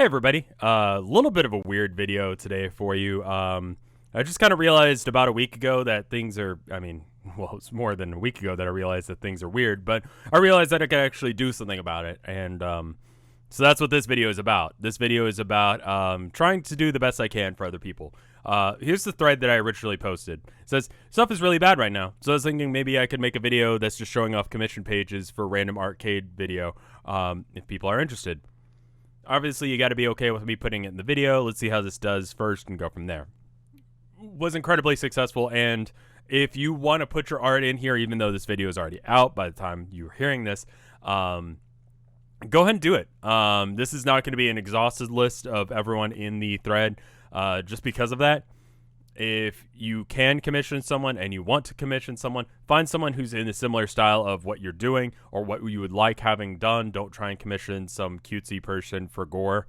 Hey everybody, a little bit of a weird video today for you. I just kind of realized about a week ago that things are, well, it's more than a week ago that I realized that things are weird, but I realized that I could actually do something about it. And so that's what this video is about. This video is about trying to do the best I can for other people. Here's the thread that I originally posted. It says, stuff is really bad right now. So I was thinking maybe I could make a video that's just showing off commission pages for random Artcade video if people are interested. Obviously, you got to be okay with me putting it in the video. Let's see how this does first and go from there. Was incredibly successful, and if you want to put your art in here, even though this video is already out by the time you're hearing this, go ahead and do it. This is not going to be an exhaustive list of everyone in the thread just because of that. If you can commission someone and you want to commission someone, find someone who's in a similar style of what you're doing or what you would like having done. Don't try and commission some cutesy person for gore.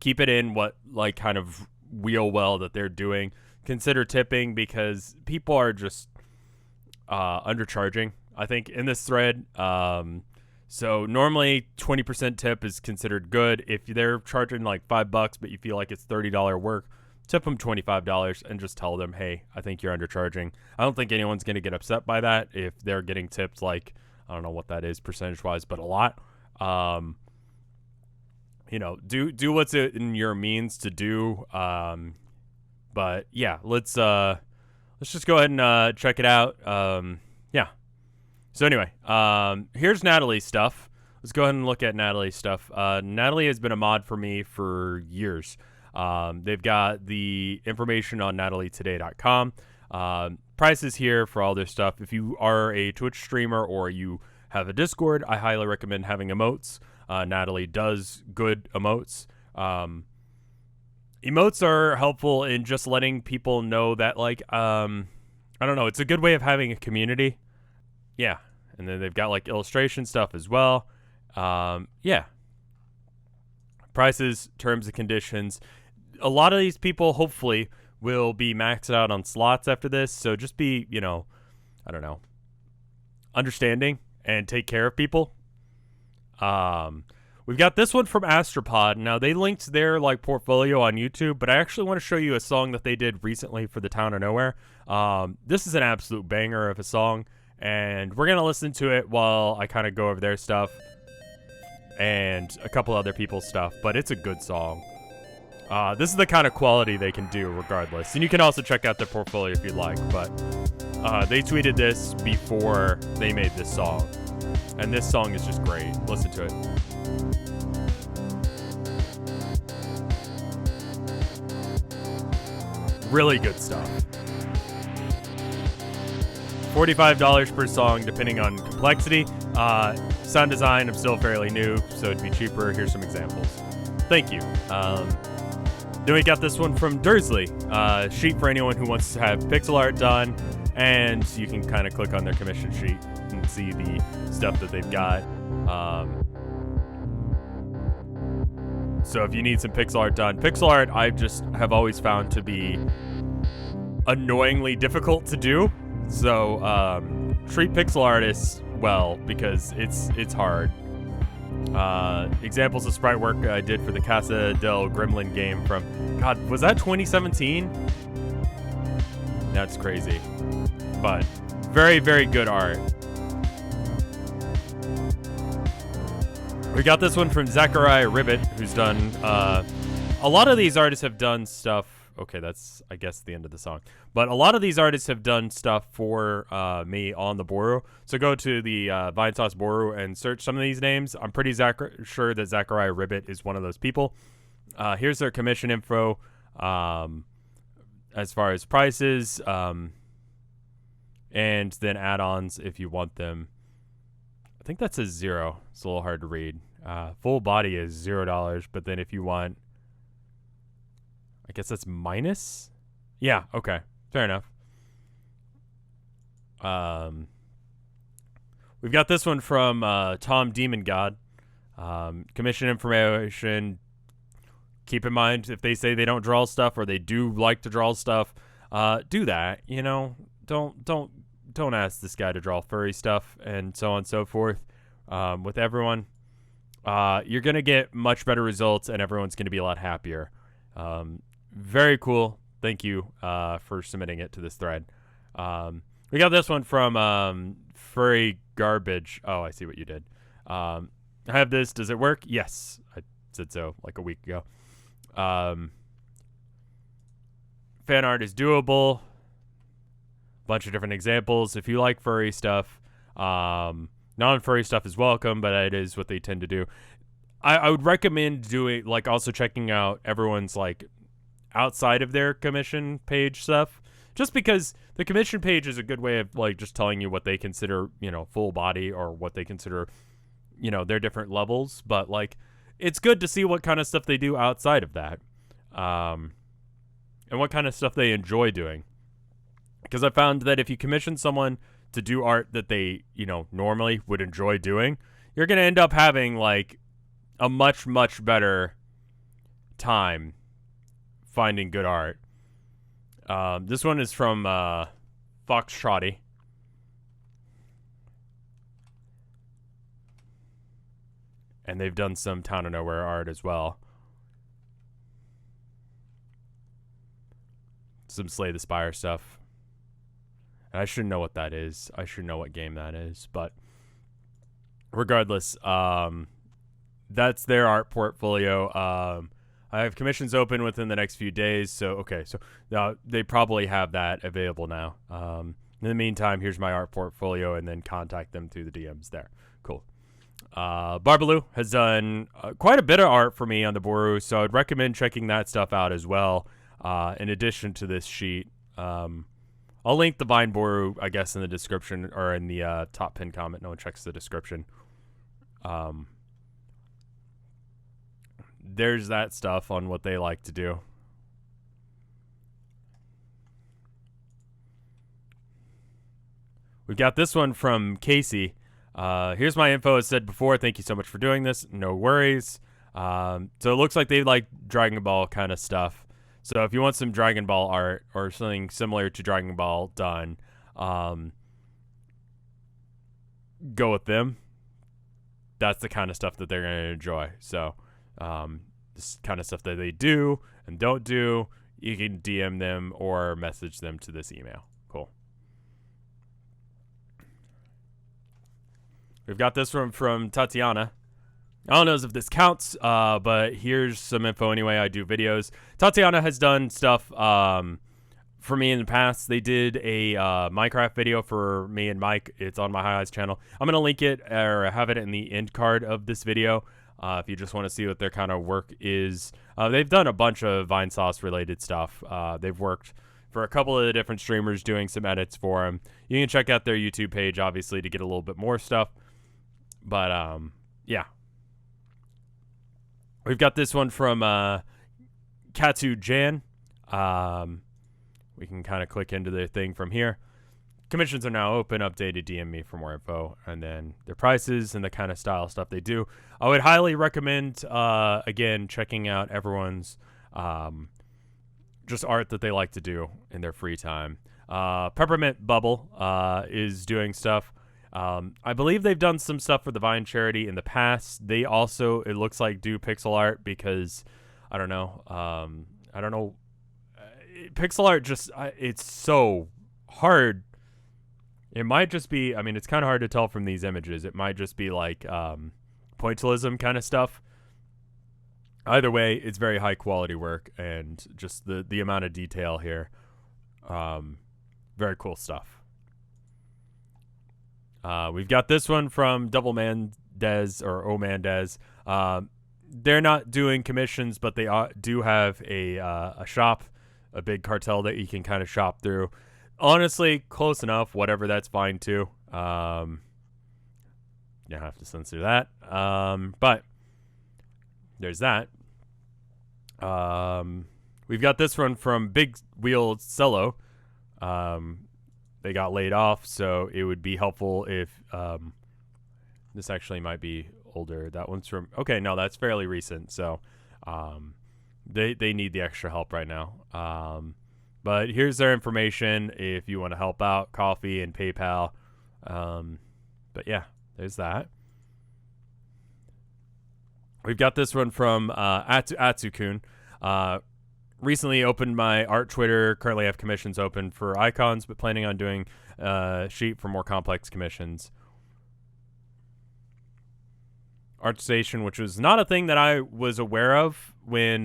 Keep it in what kind of wheel well that they're doing. Consider tipping because people are just undercharging, I think, in this thread. So normally 20% tip is considered good. If they're charging like $5, but you feel like it's $30 work, tip them $25 and just tell them, hey, I think you're undercharging. I don't think anyone's going to get upset by that if they're getting tipped like, I don't know what that is percentage-wise, but a lot. Do what's in your means to do. But yeah, let's just go ahead and check it out. Yeah. So anyway, here's Natalie's stuff. Let's go ahead and look at Natalie's stuff. Natalie has been a mod for me for years. They've got the information on natalietoday.com. Prices here for all their stuff. If you are a Twitch streamer or you have a Discord, I highly recommend having emotes. Natalie does good emotes. Emotes are helpful in just letting people know that, I don't know, it's a good way of having a community. Yeah. And then they've got illustration stuff as well. Yeah. Prices, terms and conditions. A lot of these people hopefully will be maxed out on slots after this, so just be, I don't know, understanding and take care of people. We've got this one from Astropod. Now, they linked their portfolio on YouTube, but I actually want to show you a song that they did recently for the Town of Nowhere. This is an absolute banger of a song, and we're going to listen to it while I kind of go over their stuff and a couple other people's stuff, but it's a good song. This is the kind of quality they can do regardless. And you can also check out their portfolio if you'd like, but they tweeted this before they made this song. And this song is just great. Listen to it. Really good stuff. $45 per song, depending on complexity. Sound design, I'm still fairly new, so it'd be cheaper. Here's some examples. Thank you. Then we got this one from Dursley. Sheet for anyone who wants to have pixel art done, and you can kind of click on their commission sheet and see the stuff that they've got. So if you need some pixel art done, pixel art I just have always found to be annoyingly difficult to do. So treat pixel artists well because it's hard. Examples of sprite work I did for the Casa del Gremlin game from, God, was that 2017? That's crazy. But very, very good art. We got this one from Zachariah Ribbit, who's done, a lot of these artists have done stuff. Okay, that's, I guess, the end of the song. But a lot of these artists have done stuff for me on the Boru. So go to the Vinesauce Boru and search some of these names. I'm pretty sure that Zachariah Ribbit is one of those people. Here's their commission info as far as prices and then add-ons if you want them. I think that says 0. It's a little hard to read. Full body is $0, but then if you want, I guess that's minus? Yeah, okay. Fair enough. We've got this one from Tom Demon God. Commission information. Keep in mind, if they say they don't draw stuff or they do like to draw stuff, do that. Don't ask this guy to draw furry stuff and so on and so forth. With everyone, you're going to get much better results and everyone's going to be a lot happier. Very cool. Thank you for submitting it to this thread. We got this one from Furry Garbage. Oh, I see what you did. I have this. Does it work? Yes. I said so like a week ago. Fan art is doable. Bunch of different examples. If you like furry stuff, non-furry stuff is welcome, but it is what they tend to do. I would recommend doing, like, also checking out everyone's, like, outside of their commission page stuff, just because the commission page is a good way of, like, just telling you what they consider, you know, full body, or what they consider, you know, their different levels. But, like, it's good to see what kind of stuff they do outside of that, and what kind of stuff they enjoy doing. Because I found that if you commission someone to do art that they, you know, normally would enjoy doing, you're going to end up having, like, a much, much better time finding good art. This one is from Foxtrotty. And they've done some Town of Nowhere art as well. Some Slay the Spire stuff. And I should know what that is. I should know what game that is. But regardless, that's their art portfolio. I have commissions open within the next few days. So they probably have that available now. In the meantime, here's my art portfolio, and then contact them through the DMs there. Cool. Barbaloo has done quite a bit of art for me on the Boru, so I'd recommend checking that stuff out as well. In addition to this sheet, I'll link the Vine Boru, I guess, in the description, or in the top pin comment. No one checks the description. There's that stuff on what they like to do. We've got this one from Casey. Here's my info. As said before, thank you so much for doing this. No worries. So it looks like they like Dragon Ball kind of stuff. So if you want some Dragon Ball art or something similar to Dragon Ball done, go with them. That's the kind of stuff that they're going to enjoy. So this kind of stuff that they do and don't do, you can DM them or message them to this email. Cool. We've got this one from Tatiana. I don't know if this counts, but here's some info anyway. I do videos. Tatiana has done stuff for me in the past. They did a Minecraft video for me and Mike. It's on my High Eyes channel. I'm going to link it or have it in the end card of this video if you just want to see what their kind of work is. They've done a bunch of Vinesauce related stuff. They've worked for a couple of the different streamers doing some edits for them. You can check out their YouTube page, obviously, to get a little bit more stuff. But, yeah. We've got this one from Katsu Jan. We can kind of click into their thing from here. Commissions are now open. Updated, DM me for more info. And then their prices and the kind of style stuff they do. I would highly recommend, again, checking out everyone's just art that they like to do in their free time. Peppermint Bubble is doing stuff. I believe they've done some stuff for the Vine charity in the past. They also, it looks like, do pixel art because, I don't know. Pixel art just, it's so hard. It might just be, I mean, it's kind of hard to tell from these images. It might just be like pointillism kind of stuff. Either way, it's very high quality work, and just the amount of detail here. Very cool stuff. We've got this one from Double Mandez or Omandez. They're not doing commissions, but they do have a shop, a big cartel that you can kind of shop through. Honestly, close enough. Whatever, that's fine too. You have to censor that. But there's that. We've got this one from Big Wheel Cello. They got laid off, so it would be helpful if this actually might be older. That one's from, okay, no, that's fairly recent, so they need the extra help right now. But here's their information if you want to help out, Coffee and PayPal. But yeah, there's that. We've got this one from Atsu-kun. Recently opened my art Twitter. Currently have commissions open for icons, but planning on doing sheet for more complex commissions. ArtStation, which was not a thing that I was aware of when,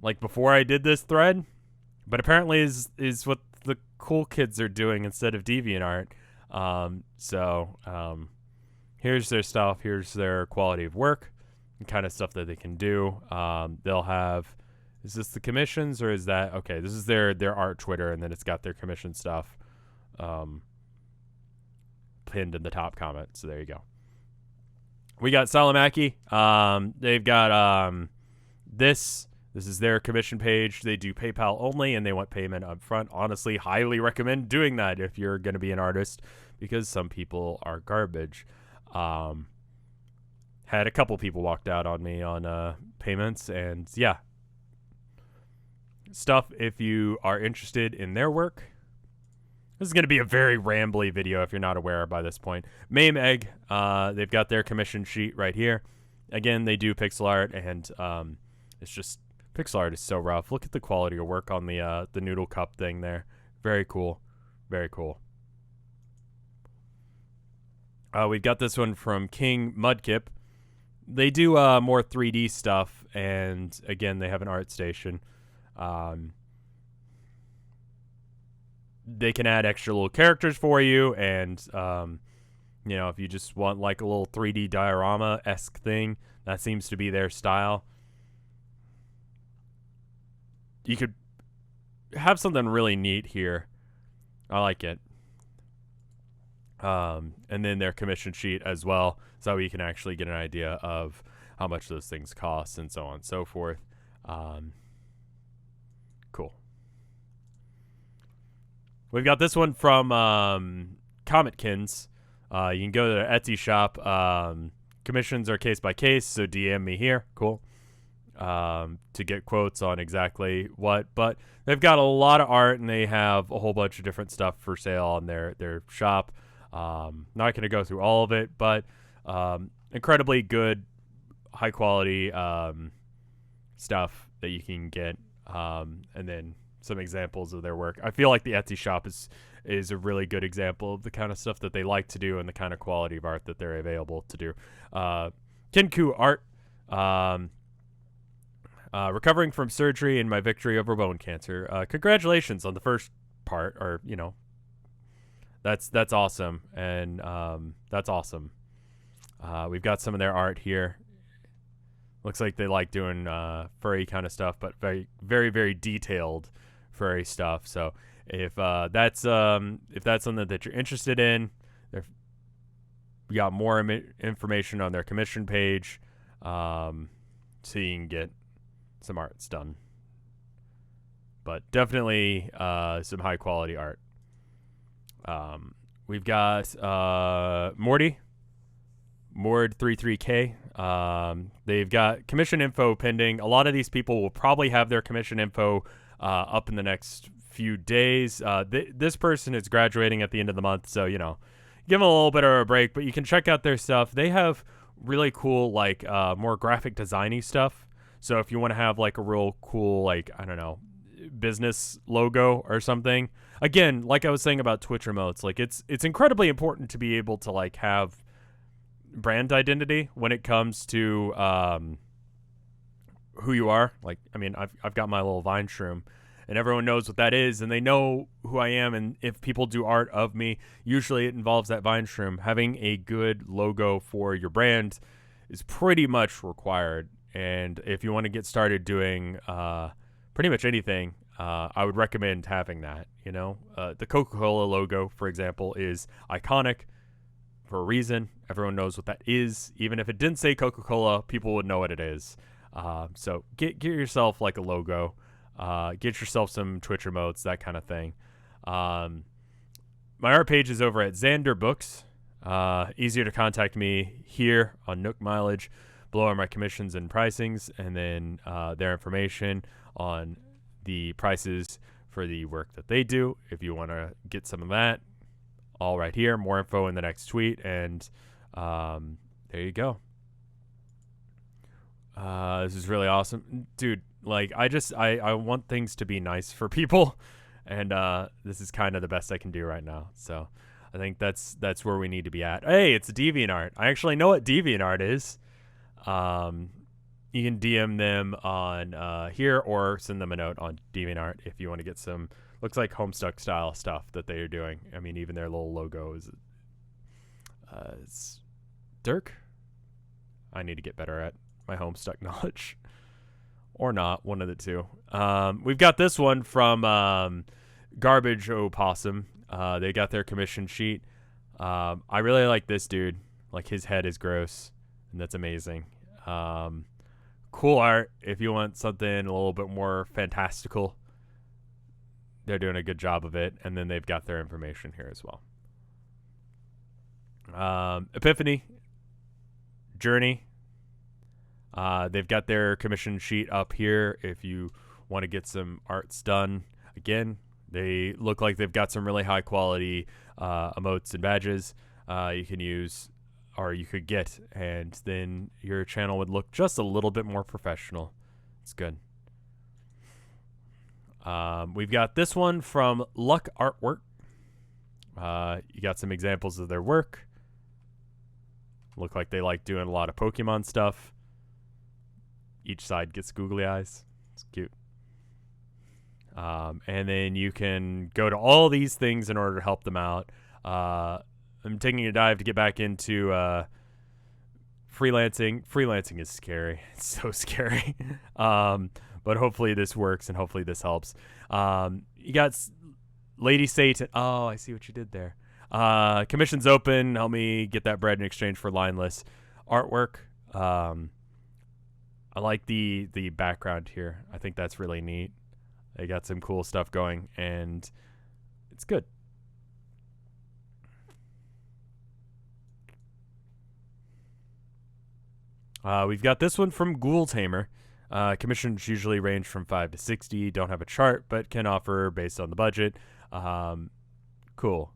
like before I did this thread, but apparently is what the cool kids are doing instead of DeviantArt. Here's their stuff. Here's their quality of work and kind of stuff that they can do. They'll have, is this the commissions or is that, okay, this is their art Twitter, and then it's got their commission stuff pinned in the top comment. So there you go. We got Salamaki. They've got this is their commission page. They do PayPal only, and they want payment up front. Honestly, highly recommend doing that if you're going to be an artist, because some people are garbage. Had a couple people walked out on me on payments, and yeah, stuff if you are interested in their work. This is going to be a very rambly video if you're not aware by this point. Mame Egg, they've got their commission sheet right here. Again, they do pixel art, and it's just, pixel art is so rough. Look at the quality of work on the noodle cup thing there. Very cool. Very cool. We've got this one from King Mudkip. They do more 3D stuff, and again, they have an art station. They can add extra little characters for you, and you know, if you just want like a little 3D diorama-esque thing, that seems to be their style. You could have something really neat here. I like it. And then their commission sheet as well, so you can actually get an idea of how much those things cost and so on and so forth. Cool. We've got this one from Cometkins. You can go to their Etsy shop. Commissions are case by case, so DM me here. Cool. To get quotes on exactly what. But they've got a lot of art, and they have a whole bunch of different stuff for sale on their shop. Not going to go through all of it, but incredibly good, high quality stuff that you can get, and then some examples of their work. I feel like the Etsy shop is a really good example of the kind of stuff that they like to do and the kind of quality of art that they're available to do. Kinku Art, recovering from surgery and my victory over bone cancer. Congratulations on the first part, or you know. That's awesome, and that's awesome. We've got some of their art here. Looks like they like doing furry kind of stuff, but very, very, very detailed furry stuff. So if that's something that you're interested in, we got more information on their commission page, so you can get some arts done. But definitely some high quality art. We've got Mord 33K. They've got commission info pending. A lot of these people will probably have their commission info up in the next few days. This person is graduating at the end of the month, so you know, give them a little bit of a break. But you can check out their stuff. They have really cool, like more graphic designy stuff. So if you want to have like a real cool, like, I don't know, business logo or something. Again, like I was saying about Twitch emotes, like it's incredibly important to be able to like have brand identity when it comes to who you are. Like, I mean, I've got my little Vine shroom, and everyone knows what that is, and they know who I am. And if people do art of me, usually it involves that Vine shroom. Having a good logo for your brand is pretty much required. And if you want to get started doing pretty much anything, I would recommend having that. You know, the Coca-Cola logo, for example, is iconic for a reason. Everyone knows what that is. Even if it didn't say Coca-Cola, people would know what it is. So get yourself like a logo. Get yourself some Twitch emotes, that kind of thing. My art page is over at Xander Books. Easier to contact me here on Nook Mileage. Below are my commissions and pricings, and then their information on the prices for the work that they do. If you want to get some of that, all right here. More info in the next tweet, and there you go. This is really awesome, dude. Like, I want things to be nice for people, and this is kind of the best I can do right now. So I think that's where we need to be at. Hey, it's DeviantArt. I actually know what DeviantArt is. You can DM them on here or send them a note on DeviantArt if you want to get some, looks like Homestuck style stuff that they are doing. I mean, even their little logo is it's Dirk. I need to get better at my Homestuck knowledge. Or not, one of the two. We've got this one from Garbage Opossum. They got their commission sheet. I really like this dude. Like, his head is gross, and that's amazing. Cool art if you want something a little bit more fantastical. They're doing a good job of it, and then they've got their information here as well. Epiphany, Journey. They've got their commission sheet up here if you want to get some arts done. Again, they look like they've got some really high quality emotes and badges you can use or you could get, and then your channel would look just a little bit more professional. It's good. We've got this one from Luck Artwork. You got some examples of their work. Look like they like doing a lot of Pokemon stuff. Each side gets googly eyes. It's cute. And then you can go to all these things in order to help them out. I'm taking a dive to get back into freelancing. Freelancing is scary. It's so scary. But hopefully this works and hopefully this helps. You got Lady Satan. Oh, I see what you did there. Commission's open. Help me get that bread in exchange for lineless artwork. I like the background here. I think that's really neat. They got some cool stuff going, and it's good. We've got this one from Ghoul Tamer. Commissions usually range from 5 to 60. Don't have a chart, but can offer based on the budget. Cool.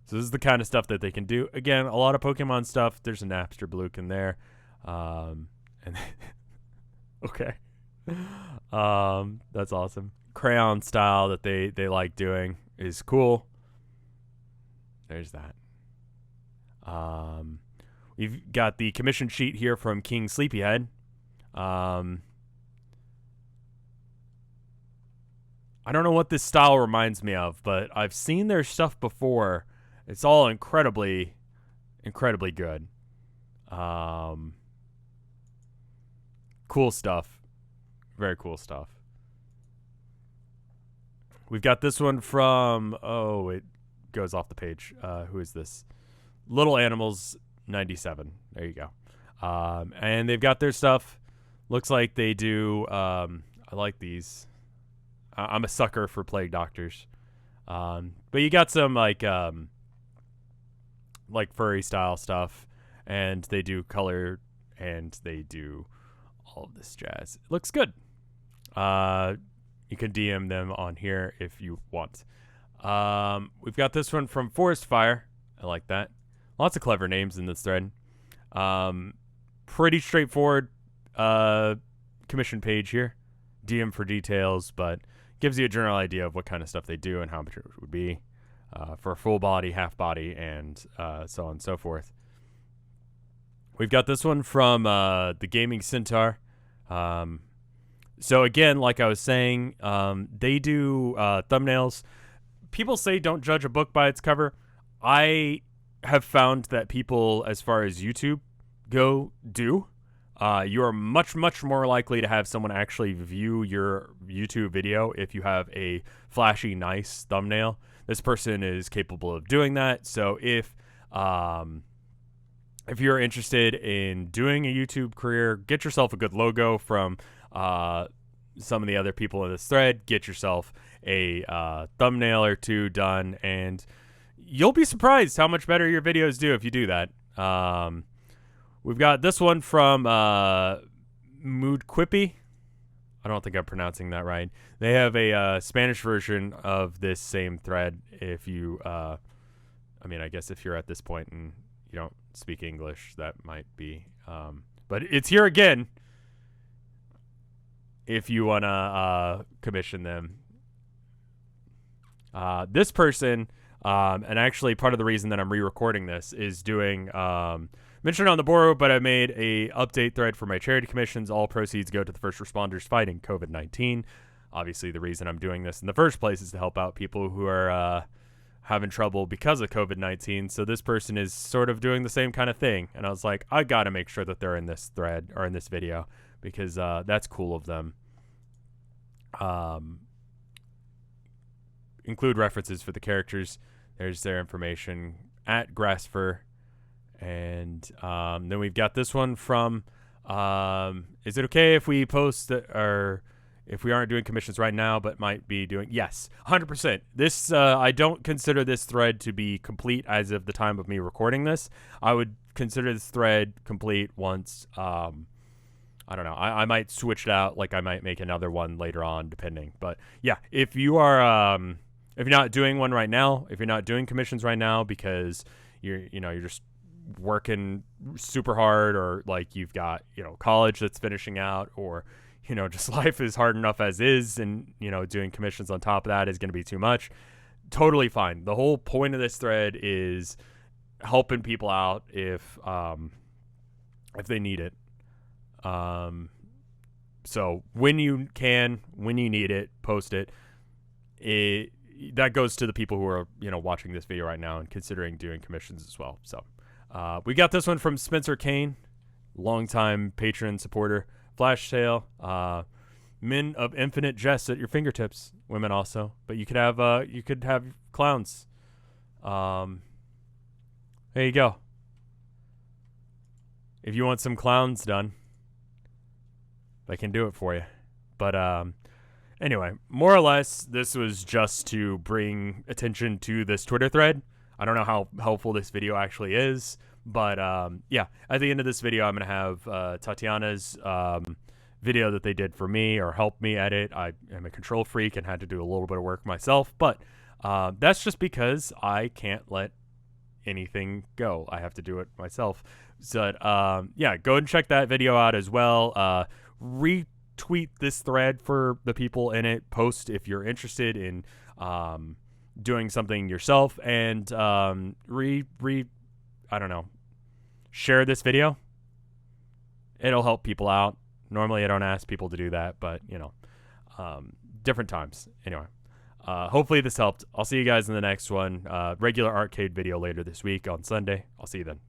So this is the kind of stuff that they can do. Again, a lot of Pokemon stuff. There's a Napster Bluke in there. And okay. That's awesome. Crayon style that they like doing is cool. There's that. We've got the commission sheet here from King Sleepyhead. I don't know what this style reminds me of, but I've seen their stuff before. It's all incredibly, incredibly good. Cool stuff. Very cool stuff. We've got this one from, oh, it goes off the page. Who is this? Little Animals 97. There you go. And they've got their stuff. Looks like they do, I like these. I'm a sucker for Plague Doctors. But you got some like furry style stuff, and they do color, and they do all of this jazz. It looks good. You can DM them on here if you want. We've got this one from Forest Fire. I like that. Lots of clever names in this thread. Pretty straightforward commission page here. DM for details, but gives you a general idea of what kind of stuff they do and how much it would be for a full body, half body, and so on and so forth. We've got this one from the Gaming Centaur. So again, like I was saying, they do thumbnails. People say don't judge a book by its cover. I have found that people, as far as YouTube go, do. You are much, much more likely to have someone actually view your YouTube video if you have a flashy, nice thumbnail. This person is capable of doing that. So if you're interested in doing a YouTube career, get yourself a good logo from some of the other people in this thread. Get yourself a thumbnail or two done, and you'll be surprised how much better your videos do if you do that. We've got this one from Mood Quippy. I don't think I'm pronouncing that right. They have a Spanish version of this same thread. If you, I guess if you're at this point and you don't speak English, that might be. But it's here again. if you want to commission them. This person, and actually part of the reason that I'm re-recording this is doing mentioned on the board, but I made a update thread for my charity commissions. All proceeds go to the first responders fighting COVID-19. Obviously, the reason I'm doing this in the first place is to help out people who are having trouble because of COVID-19. So this person is sort of doing the same kind of thing. And I was like, I got to make sure that they're in this thread or in this video because that's cool of them. Include references for the characters. There's their information at Grasfer. And then we've got this one from, is it okay if we post or if we aren't doing commissions right now, but might be doing, yes, 100%. This, I don't consider this thread to be complete as of the time of me recording this. I would consider this thread complete once, I don't know. I might switch it out. Like I might make another one later on, depending. But yeah, if you are, if you're not doing one right now, if you're not doing commissions right now because you're just working super hard, or like you've got, college that's finishing out, or, just life is hard enough as is, and, doing commissions on top of that is going to be too much. Totally fine. The whole point of this thread is helping people out if they need it. So when you need it, post it. That goes to the people who are, watching this video right now and considering doing commissions as well. So, we got this one from Spencer Kane, longtime patron supporter. Flash sale, men of infinite jest at your fingertips. Women also, but you could have clowns. There you go. If you want some clowns done, I can do it for you. But anyway, more or less, this was just to bring attention to this Twitter thread. I don't know how helpful this video actually is, but yeah, at the end of this video, I'm going to have Tatiana's video that they did for me or helped me edit. I am a control freak and had to do a little bit of work myself, but that's just because I can't let anything go. I have to do it myself. So yeah, go and check that video out as well. Retweet this thread for the people in it. Post if you're interested in doing something yourself, and I don't know, share this video. It'll help people out. Normally I don't ask people to do that, but different times. Anyway, hopefully this helped. I'll see you guys in the next one. Regular Artcade video later this week on Sunday. I'll see you then.